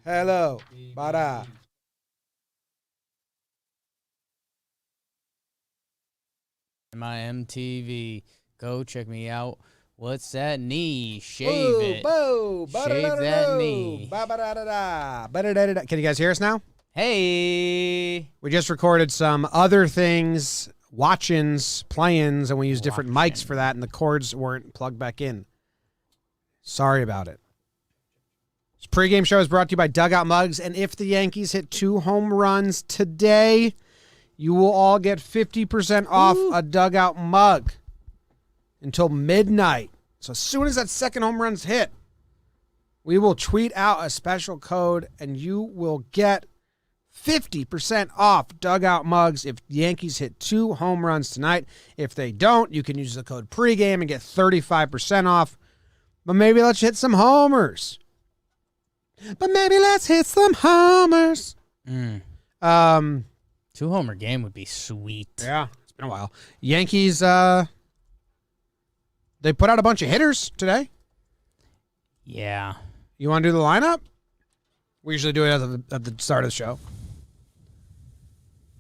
Hello. Bada. My MTV. Go check me out. What's that knee? Shave it. Boo, Shave that knee. Can you guys hear us now? Hey. We just recorded some other things, watch-ins, play-ins, and we used different mics for that, and the cords weren't plugged back in. Sorry about it. This pregame show is brought to you by Dugout Mugs, and if the Yankees hit 2 home runs today, you will all get 50% off a Dugout Mug until midnight. So as soon as that second home run's hit, we will tweet out a special code, and you will get 50% off Dugout Mugs if the Yankees hit 2 home runs tonight. If they don't, you can use the code pregame and get 35% off. But maybe let's hit some homers. 2-homer game would be sweet. Yeah, it's been a while. Yankees, they put out a bunch of hitters today. Yeah. You want to do the lineup? We usually do it at the start of the show.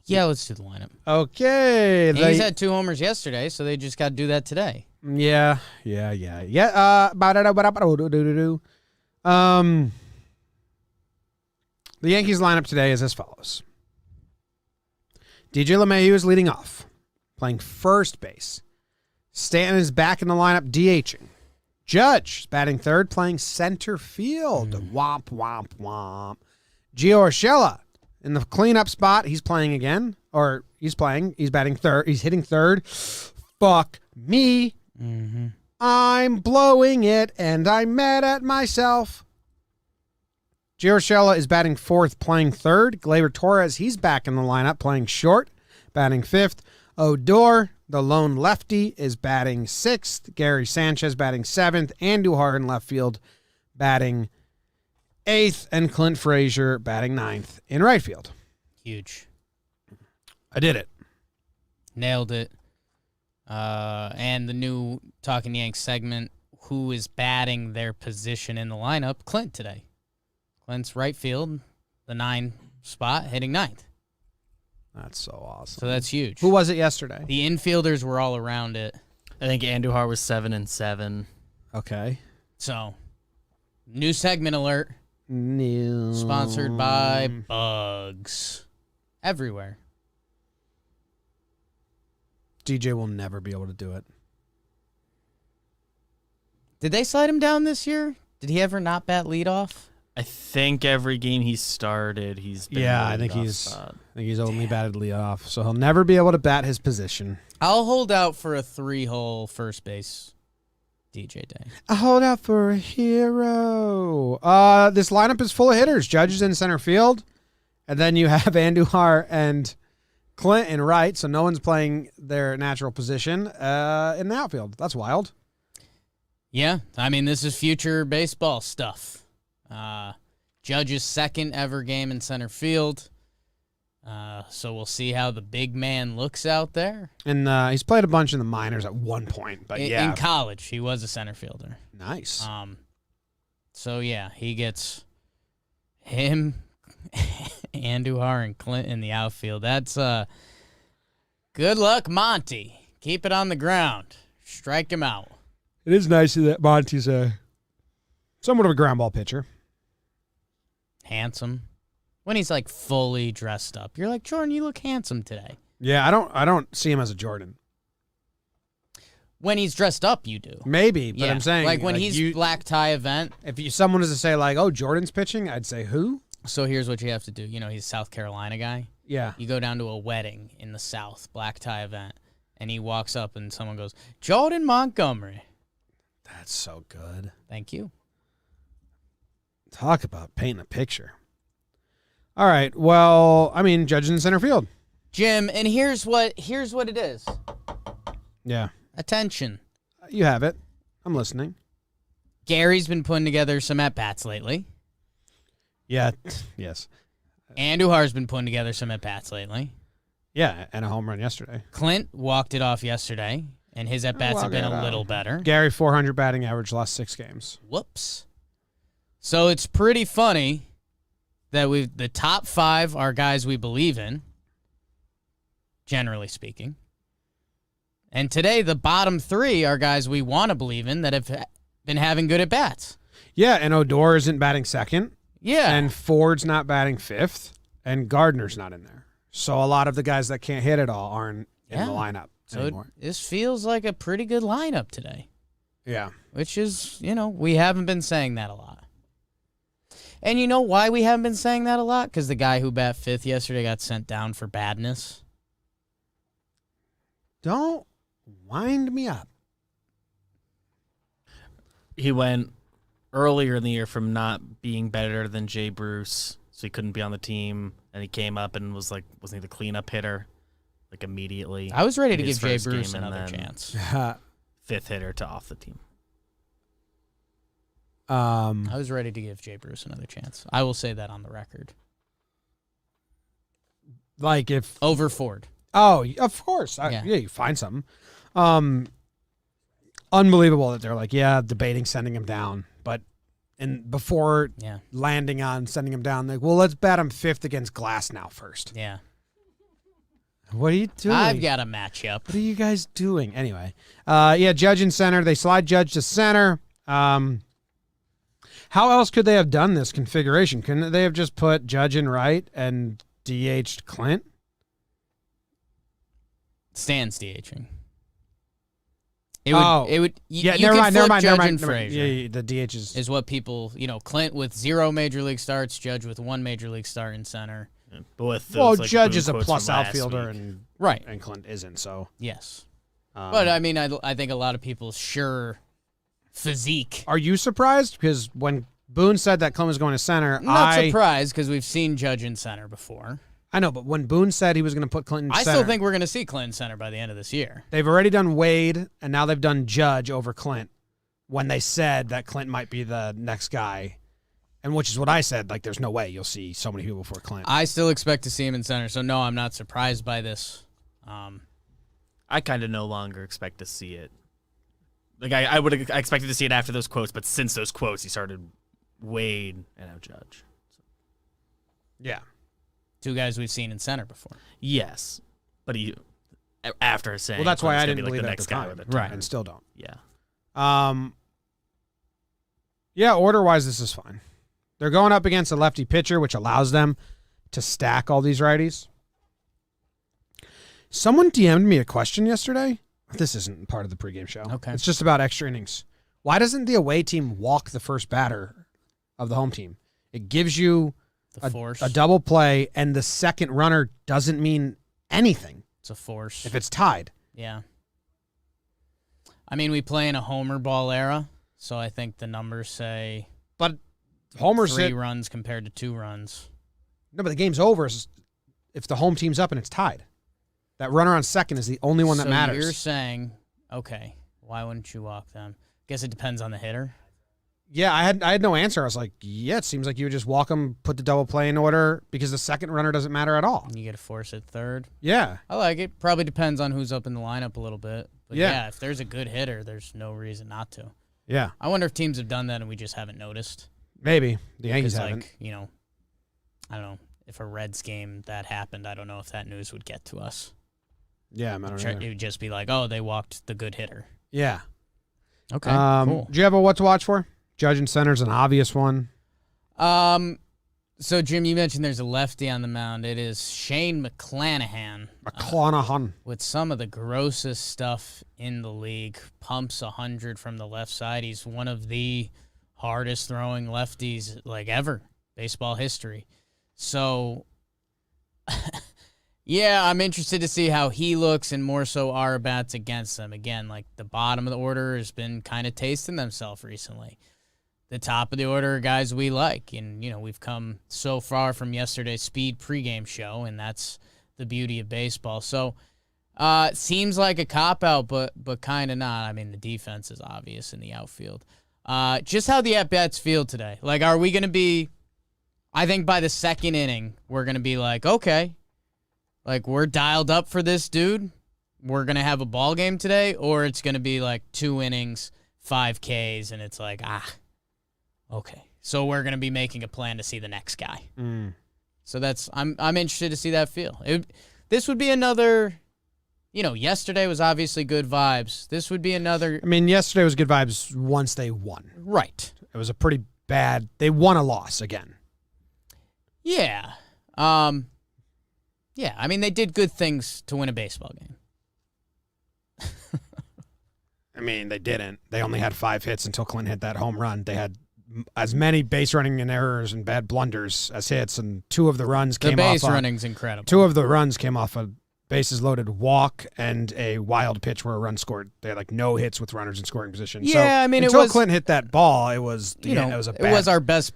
Yeah, let's do the lineup. Okay. Yankees had 2 homers yesterday, so they just got to do that today. Yeah. The Yankees lineup today is as follows. DJ LeMahieu is leading off, playing first base. Stanton is back in the lineup, DHing. Judge is batting third, playing center field. Womp, womp, womp. Gio Urshela in the cleanup spot. He's playing again. Or he's playing. He's batting third. He's hitting third. Fuck me. Mm-hmm. I'm blowing it, and I'm mad at myself. Gio Urshela is batting fourth, playing third. Gleyber Torres, he's back in the lineup, playing short, batting fifth. Odor, the lone lefty, is batting sixth. Gary Sanchez batting seventh. Andujar in left field batting eighth. And Clint Frazier batting ninth in right field. Huge. I did it. Nailed it. And the new Talkin Yanks segment, who is batting their position in the lineup? Clint today. Clint's right field, the 9 spot, hitting ninth. That's so awesome. So that's huge. Who was it yesterday? The infielders were all around it. I think Andujar was 7-7. Okay. So, new segment alert. New. Sponsored by Bugs. Everywhere. DJ will never be able to do it. Did they slide him down this year? Did he ever not bat leadoff? I think every game he started, he's been I think he's only batted leadoff, so he'll never be able to bat his position. I'll hold out for a 3-hole first base DJ day. I hold out for a hero. This lineup is full of hitters. Judge is in center field, and then you have Andujar and Clint in right, so no one's playing their natural position in the outfield. That's wild. Yeah, I mean, this is future baseball stuff. Judge's second ever game in center field. So we'll see how the big man looks out there. And he's played a bunch in the minors at one point, but in college, he was a center fielder. Nice. So yeah, he gets him, Andujar, and Clint in the outfield. That's good luck, Monty. Keep it on the ground. Strike him out. It is nice that Monty's somewhat of a ground ball pitcher. Handsome. When he's like fully dressed up, you're like, Jordan, you look handsome today. Yeah, I don't see him as a Jordan. When he's dressed up, you do. Maybe, but Yeah. I'm saying like when he's black tie event. If someone was to say like, "Oh, Jordan's pitching," I'd say who? So here's what you have to do. You know, he's a South Carolina guy. Yeah. You go down to a wedding in the South, black tie event, and he walks up and someone goes, Jordan Montgomery. That's so good. Thank you. Talk about painting a picture. All right. Well, I mean, Judge in center field. Jim, and here's what it is. Yeah. Attention. You have it. I'm listening. Gary's been putting together some at-bats lately. Yeah. Yes. Andujar's been putting together some at-bats lately. Yeah, and a home run yesterday. Clint walked it off yesterday, and his at-bats have been a little better. Gary, 400 batting average last 6 games. Whoops. So it's pretty funny that the top 5 are guys we believe in, generally speaking. And today, the bottom 3 are guys we want to believe in that have been having good at-bats. Yeah, and Odor isn't batting second. Yeah. And Ford's not batting fifth. And Gardner's not in there. So a lot of the guys that can't hit at all aren't in the lineup anymore. This feels like a pretty good lineup today. Yeah. Which is, we haven't been saying that a lot. And you know why we haven't been saying that a lot? Because the guy who bat 5th yesterday got sent down for badness. Don't wind me up. He went earlier in the year from not being better than Jay Bruce, so he couldn't be on the team, and he came up and was like, wasn't he the cleanup hitter, like immediately? I was ready to in his give Jay first Bruce game, another and then chance. 5th hitter to off the team. I was ready to give Jay Bruce another chance. I will say that on the record. Like if Over Ford. Oh, of course. Yeah. Yeah, you find something. Unbelievable that they're like, debating sending him down, but before landing on sending him down, like, well, let's bat him 5th against Glass now first. Yeah. What are you doing? I've got a matchup. What are you guys doing? Anyway, Judge in center. They slide Judge to center. How else could they have done this configuration? Couldn't they have just put Judge in right and DH'd Clint? Stan's DHing. Never mind. Frazier Yeah, the DH is what people, Clint with 0 major league starts, Judge with 1 major league start in center. But with those, Judge boom is a quotes plus from last outfielder, week. and Clint isn't. So yes, but I mean, I think a lot of people's physique. Are you surprised? Because when Boone said that Clint was going to center, Not surprised because we've seen Judge in center before. I know, but when Boone said he was going to put Clint in center, I still think we're going to see Clint in center by the end of this year. They've already done Wade, and now they've done Judge over Clint when they said that Clint might be the next guy, and which is what I said. Like, there's no way you'll see so many people before Clint. I still expect to see him in center, so no, I'm not surprised by this. I kind of no longer expect to see it. Like, I expected to see it after those quotes, but since those quotes, he started Wade and now Judge. Yeah. 2 guys we've seen in center before. Yes, but after saying, well, that's why I Clint's didn't gonna be believe the it next at the guy time, with a right? And still don't. Yeah. Order-wise, this is fine. They're going up against a lefty pitcher, which allows them to stack all these righties. Someone DM'd me a question yesterday. This isn't part of the pregame show. Okay. It's just about extra innings. Why doesn't the away team walk the first batter of the home team? It gives you Force. a double play, and the second runner doesn't mean anything. It's a force. If it's tied. Yeah. I mean, we play in a homer ball era, so I think the numbers say But homers 3 runs compared to 2 runs. No, but the game's over if the home team's up and it's tied. That runner on second is the only one that matters. You're saying, okay, why wouldn't you walk them? Guess it depends on the hitter. Yeah, I had no answer. I was like, yeah, it seems like you would just walk them, put the double play in order because the second runner doesn't matter at all. You get a force at third. Yeah. I like it. Probably depends on who's up in the lineup a little bit. But Yeah. if there's a good hitter, there's no reason not to. Yeah. I wonder if teams have done that and we just haven't noticed. Maybe. The Yankees 'Cause, haven't. I don't know. If a Reds game that happened, I don't know if that news would get to us. Yeah, I don't know. It would just be like, oh, they walked the good hitter. Yeah. Okay, cool. Do you have a what to watch for? Judge and center's an obvious one. So, Jim, you mentioned there's a lefty on the mound. It is Shane McClanahan. McClanahan. With some of the grossest stuff in the league. Pumps 100 from the left side. He's one of the hardest throwing lefties like ever. Baseball history. So, yeah, I'm interested to see how he looks and more so our bats against them. Again, like the bottom of the order has been kind of tasting themselves recently. The top of the order are guys we like. And, we've come so far from yesterday's speed pregame show, and that's the beauty of baseball. So, seems like a cop-out, but kind of not. I mean, the defense is obvious in the outfield. Just how the at-bats feel today. Like, are we going to be, I think by the second inning, we're going to be like, okay, like we're dialed up for this dude. We're going to have a ball game today, or it's going to be like 2 innings, 5 Ks, and it's like, okay. So we're going to be making a plan to see the next guy. Mm. So I'm interested to see that feel. This would be another, yesterday was obviously good vibes. This would be another. I mean, yesterday was good vibes once they won. Right. It was a pretty bad. They won a loss again. Yeah. Yeah. I mean, they did good things to win a baseball game. I mean, they didn't. They only had 5 hits until Clint hit that home run. They had as many base running and errors and bad blunders as hits, and 2 of the runs came off. The base running's incredible. 2 of the runs came off a bases loaded walk and a wild pitch where a run scored. They had like no hits with runners in scoring position. Yeah, so I mean, until it was Clint hit that ball, it was it was our best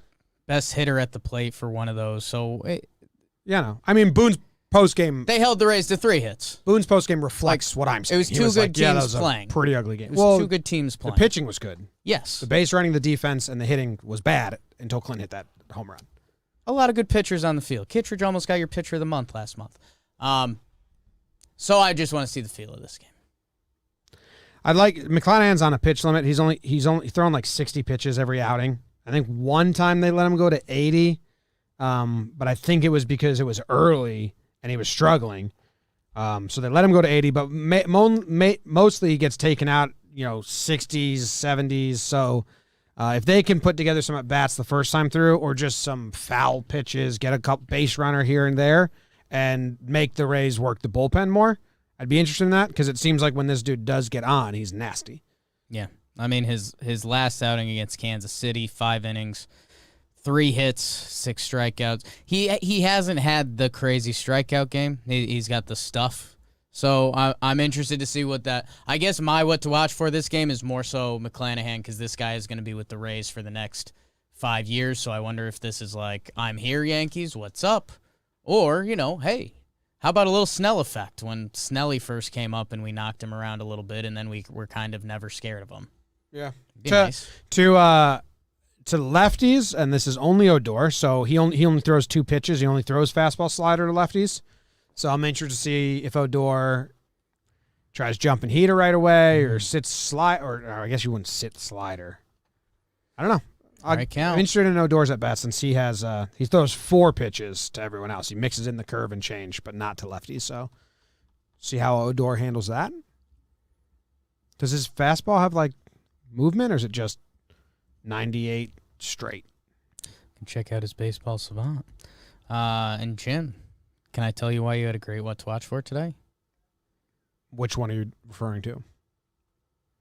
hitter at the plate for one of those. So I mean, Boone's post game. They held the Rays to 3 hits. Boone's post game reflects what I'm saying. It was 2 good teams playing. A pretty ugly game. It was 2 good teams playing. The pitching was good. Yes. The base running, the defense, and the hitting was bad until Clint hit that home run. A lot of good pitchers on the field. Kittredge almost got your pitcher of the month last month. So I just want to see the feel of this game. I'd like McClanahan's on a pitch limit. He's only throwing like 60 pitches every outing. I think one time they let him go to 80, but I think it was because it was early and he was struggling. So they let him go to 80, but mostly he gets taken out, 60s, 70s. So if they can put together some at-bats the first time through or just some foul pitches, get a couple base runner here and there, and make the Rays work the bullpen more, I'd be interested in that because it seems like when this dude does get on, he's nasty. Yeah. I mean, his last outing against Kansas City, 5 innings, 3 hits, 6 strikeouts. He hasn't had the crazy strikeout game. He's got the stuff. So I'm interested to see what that. I guess my what to watch for this game is more so McClanahan because this guy is going to be with the Rays for the next 5 years. So I wonder if this is like, I'm here, Yankees, what's up? Or, hey, how about a little Snell effect when Snelly first came up and we knocked him around a little bit and then we were kind of never scared of him. Yeah. Be nice. To lefties, and this is only Odor, so he only throws 2 pitches. He only throws fastball slider to lefties. So I'm interested to see if Odor tries jumping heater right away or sits slide, or I guess you wouldn't sit slider. I don't know. I'm interested in Odor's at bats since he throws 4 pitches to everyone else. He mixes in the curve and change, but not to lefties. So see how Odor handles that. Does his fastball have like movement, or is it just 98 straight? Check out his baseball savant. And Jim, can I tell you why you had a great what to watch for today? Which one are you referring to?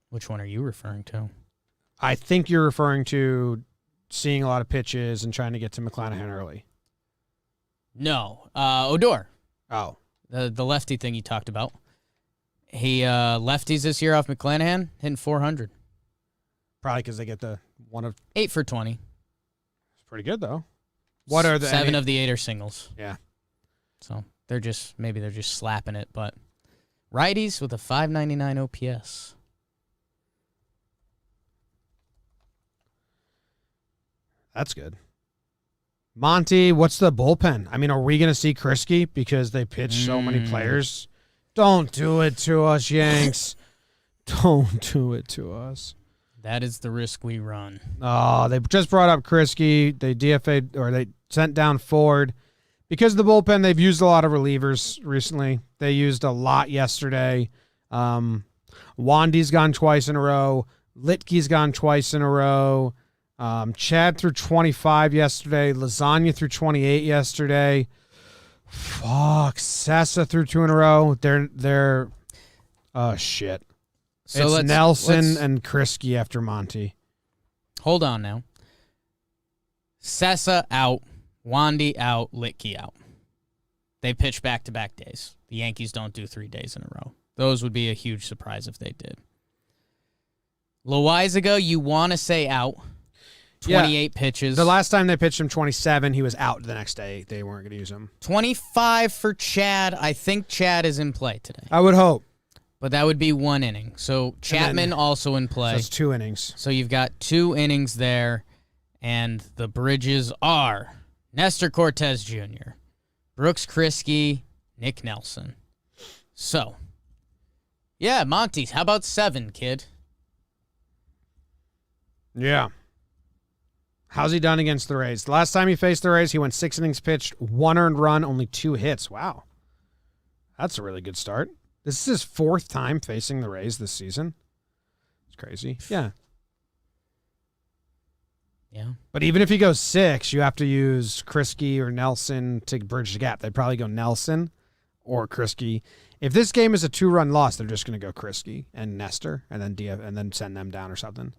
Which one are you referring to? I think you're referring to seeing a lot of pitches and trying to get to McClanahan early. No. Odor. Oh. The lefty thing you talked about. He lefties this year off McClanahan, hitting 400. Probably because they get the one of 8 for 20. It's pretty good though. What are the 7 of the 8 are singles? Yeah. So they're just slapping it, but righties with a 599 OPS. That's good. Monty, what's the bullpen? I mean, are we going to see Krisky because they pitch so many players? Don't do it to us, Yanks. Don't do it to us. That is the risk we run. Oh, they just brought up Krisky. They DFA'd, or they sent down Ford. Because of the bullpen, they've used a lot of relievers recently. They used a lot yesterday. Wandy's gone twice in a row. Litke's gone twice in a row. Chad threw 25 yesterday. Lasagna threw 28 yesterday. Fuck. Sessa threw 2 in a row. They're oh shit. So it's Nelson and Krisky after Monty. Hold on now. Sessa out. Wandy out. Litke out. They pitch back-to-back days. The Yankees don't do 3 days in a row. Those would be a huge surprise if they did. Loizaga, you want to say out. 28 pitches. The last time they pitched him 27, he was out the next day. They weren't going to use him. 25 for Chad. I think Chad is in play today. I would hope. But that would be 1 inning. So Chapman also in play. So it's 2 innings. So you've got 2 innings there. And the bridges are Nestor Cortez Jr., Brooks Krisky, Nick Nelson. So, yeah, Monty, how about 7, kid? Yeah. How's he done against the Rays? The last time he faced the Rays, he went 6 innings pitched, 1 earned run, only 2 hits. Wow. That's a really good start. This is his 4th time facing the Rays this season. It's crazy. Yeah. Yeah. But even if he goes 6, you have to use Krisky or Nelson to bridge the gap. They'd probably go Nelson or Krisky. If this game is a 2-run loss, they're just going to go Krisky and Nestor and then and then send them down or something.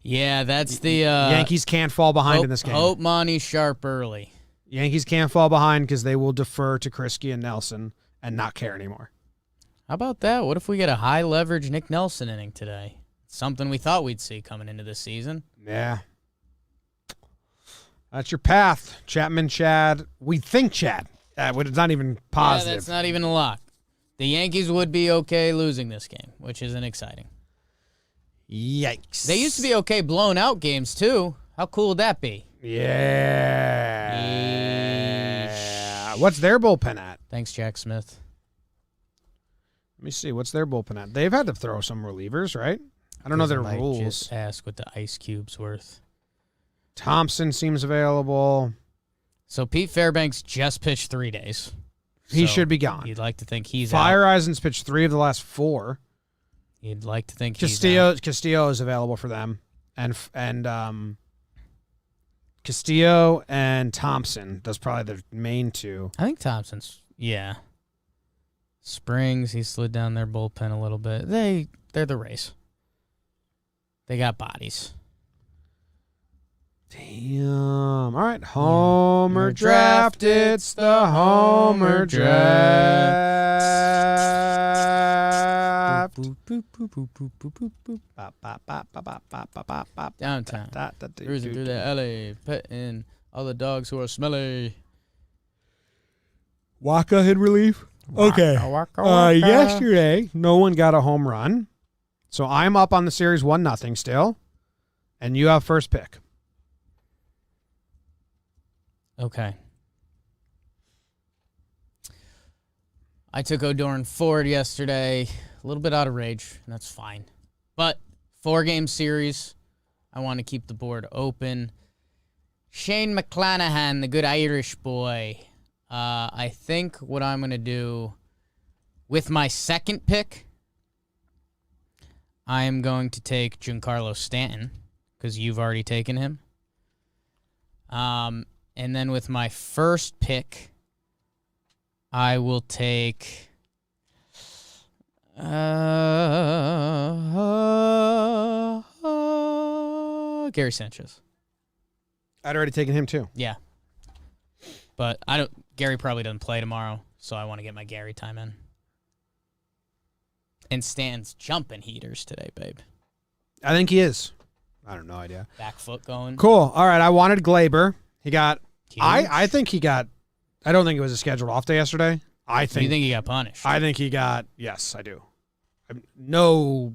Yeah, that's the Yankees can't fall behind in this game. Hope Monty sharp early. Yankees can't fall behind because they will defer to Krisky and Nelson and not care anymore. How about that? What if we get a high leverage Nick Nelson inning today? Something we thought we'd see coming into this season. Yeah. That's your path. Chapman, Chad. We think Chad. It's not even positive. Yeah, that's not even a lock. The Yankees would be okay losing this game, which isn't exciting. Yikes. They used to be okay blowing out games, too. How cool would that be? Yeah. What's their bullpen at? Thanks, Jack Smith. Let me see. What's their bullpen at? They've had to throw some relievers, right? I don't know their Might rules. Just ask what the ice cube's worth. Thompson seems available. So Pete Fairbanks just pitched 3 days. He So should be gone. You'd like to think he's Fire out. Eisen's pitched 3 of the last 4. You'd like to think he's out. Castillo is available for them, and Castillo and Thompson. That's probably the main 2. I think Thompson's, yeah. Springs, he slid down their bullpen a little bit. They're the Rays. They got bodies. Damn. All right. Homer draft. It's the Homer draft. Downtown. Cruising through the alley, petting all the dogs who are smelly. Waka hit relief. Okay. Yesterday, no one got a home run. So I'm up on the series 1-0 still. And you have first pick. Okay. I took O'Doran Ford yesterday. A little bit out of rage, and that's fine. But 4-game series. I want to keep the board open. Shane McClanahan, the good Irish boy. I think what I'm going to do with my second pick, I am going to take Giancarlo Stanton because you've already taken him. And then with my first pick, I will take Gary Sanchez. I'd already taken him too. Yeah. But Gary probably doesn't play tomorrow, so I want to get my Gary time in. And Stanton's jumping heaters today, babe. I think he is. I have no idea. Back foot going. Cool. All right. I wanted Glaber. He got. Huge. I think he got. I don't think it was a scheduled off day yesterday. You think he got punished? I think he got. Yes, I do. No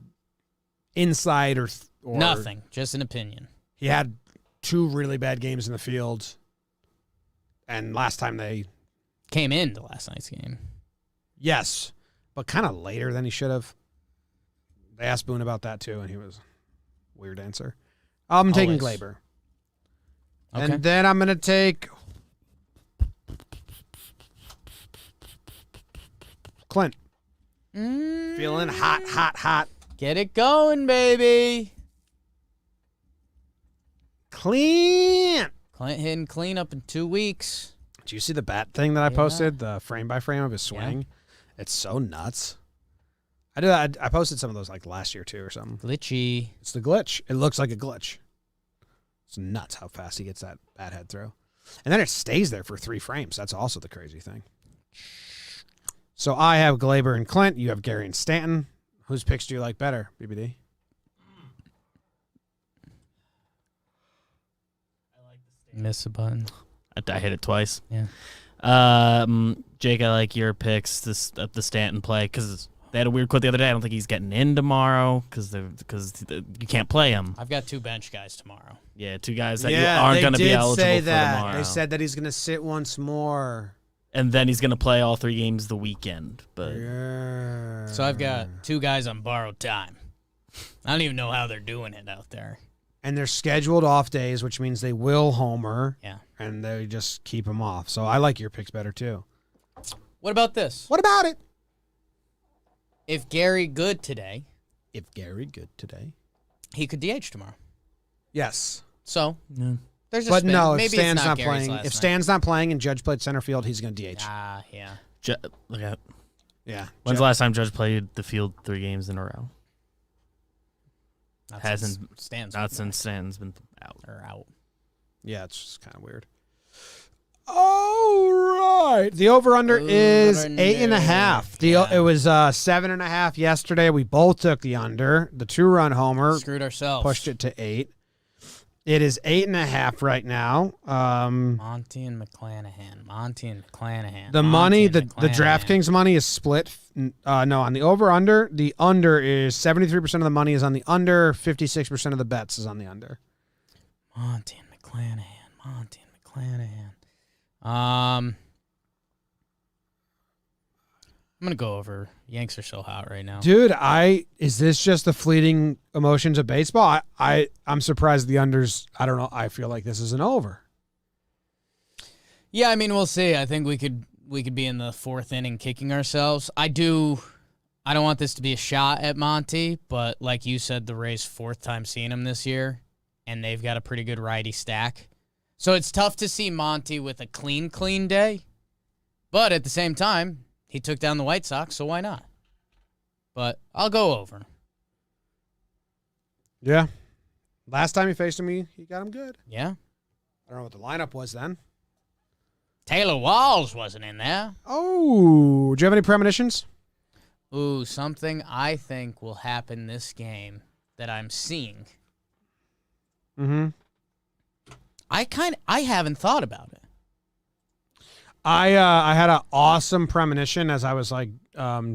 insight or nothing. Just an opinion. He had 2 really bad games in the field, and last time they came into last night's game. Yes, but kind of later than he should have. They asked Boone about that too, and he was weird answer. I'm taking Glaber. Okay. And then I'm going to take Clint. Feeling hot. Get it going, baby. Clint hitting clean up in 2 weeks. Did you see the bat thing that I posted? The frame by frame of his swing? Yeah. It's so nuts. I posted some of those like last year too or something. Glitchy. It's the glitch. It looks like a glitch. It's nuts how fast he gets that bat head throw. And then it stays there for 3 frames. That's also the crazy thing. So I have Glaber and Clint. You have Gary and Stanton. Whose picks do you like better, BBD? Miss a button. I hit it twice. Yeah. Jake, I like your picks. The Stanton play because they had a weird quote the other day. I don't think he's getting in tomorrow because you can't play him. I've got 2 bench guys tomorrow. Yeah, 2 guys that aren't going to be eligible for tomorrow. They said that he's going to sit once more. And then he's going to play all 3 games the weekend. But So I've got 2 guys on borrowed time. I don't even know how they're doing it out there. and they're scheduled off days, which means they will homer. Yeah. And they just keep them off. So I like your picks better too. What about this? What about it? If Gary good today, he could DH tomorrow. Yes. So there's a But spin. no, if Maybe Stan's it's not Gary's playing, last if night. Stan's not playing and Judge played center field, he's going to DH. Yeah. Look at Yeah. when's the last time Judge played the field 3 games in a row? Not Hasn't- since Stan's Not since Stan's been out. or out. Yeah, it's just kind of weird. All right. The over-under is 8.5. It was 7.5 yesterday. We both took the under. The 2-run homer Screwed ourselves. pushed it to 8. It is 8.5 right now. Monty and McClanahan. The money, the DraftKings money is split. No, on the over-under, the under is 73% of the money is on the under, 56% of the bets is on the under. Monty and McClanahan. I'm gonna go over. Yanks are so hot right now. Dude, is this just the fleeting emotions of baseball? I'm surprised the unders. I don't know. I feel like this is an over. Yeah, I mean, we'll see. I think we could be in the 4th inning kicking ourselves. I don't want this to be a shot at Monty, but like you said, the Rays' 4th time seeing him this year, and they've got a pretty good righty stack. So it's tough to see Monty with a clean day, but at the same time, he took down the White Sox, so why not? But I'll go over. Yeah. Last time he faced him, he got him good. Yeah. I don't know what the lineup was then. Taylor Walls wasn't in there. Oh, do you have any premonitions? Ooh, something I think will happen this game that I'm seeing. Mm-hmm. I haven't thought about it. I had an awesome premonition as I was like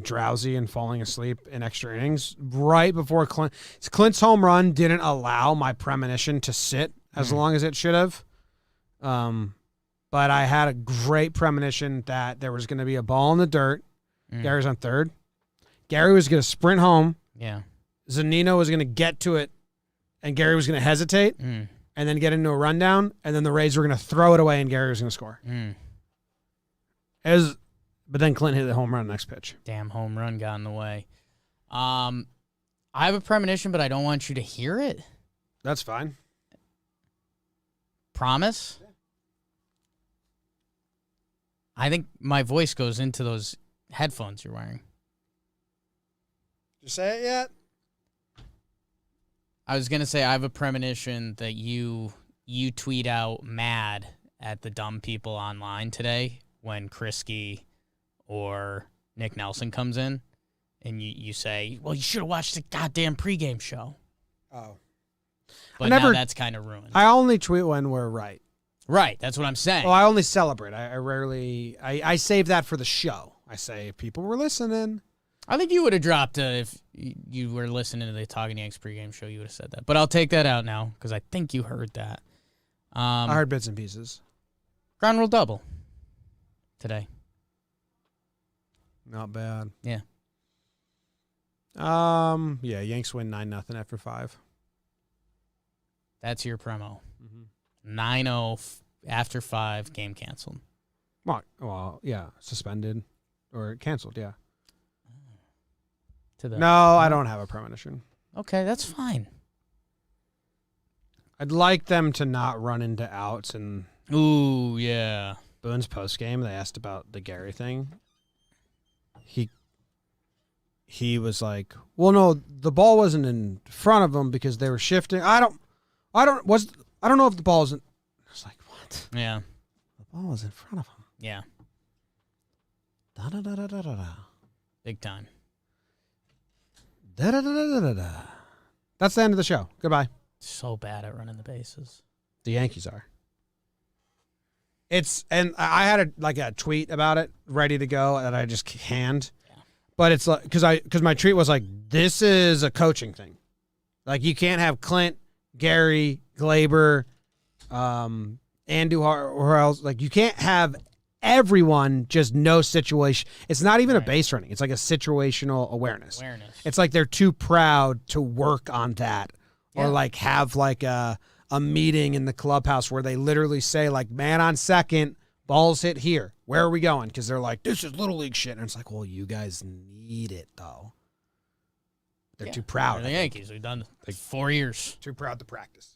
drowsy and falling asleep in extra innings right before Clint's home run didn't allow my premonition to sit as long as it should have. But I had a great premonition that there was going to be a ball in the dirt. Gary's on third. Gary was going to sprint home. Yeah. Zunino was going to get to it, and Gary was going to hesitate and then get into a rundown, and then the Rays were going to throw it away, and Gary was going to score. But then Clint hit the home run next pitch. Damn home run got in the way. I have a premonition, but I don't want you to hear it. That's fine. Promise? I think my voice goes into those headphones you're wearing. Did you say it yet? I was going to say I have a premonition that you tweet out mad at the dumb people online today when Krisky or Nick Nelson comes in, and you say, well, you should have watched the goddamn pregame show. Oh. But now that's kind of ruined. I only tweet when we're right. Right, that's what I'm saying. Well, I only celebrate. I rarely... I save that for the show. I say, if people were listening... I think you would have dropped if you were listening to the Talkin Yanks pregame show. You would have said that. But I'll take that out now because I think you heard that. I heard bits and pieces. Ground rule double today. Not bad. Yeah. Yeah, Yanks win 9-0 after 5. That's your promo. 9-0 after 5, game canceled. Well, yeah, suspended or canceled, yeah. No, I don't have a premonition. Okay, that's fine. I'd like them to not run into outs. And ooh, yeah. Boone's postgame, they asked about the Gary thing. He was like, well, no, the ball wasn't in front of him because they were shifting. I don't know if the ball wasn't. I was like, what? Yeah. The ball was in front of him. Yeah. Da-da-da-da-da-da. Big time. Da-da-da-da-da-da. That's the end of the show. Goodbye. So bad at running the bases. The Yankees are. And I had a tweet about it ready to go that I just canned. Yeah. But it's like because my tweet was like, this is a coaching thing. Like you can't have Clint, Gary, Glaber, Andujar or else. Like you can't have everyone just no situation. It's not even a base running. It's like a situational awareness. It's like they're too proud to work on that or like have like a meeting in the clubhouse where they literally say like, man on second, balls hit here. Where are we going? Because they're like, this is Little League shit. And it's like, well, you guys need it, though. They're too proud. They're the Yankees. We've done 4 years. Too proud to practice.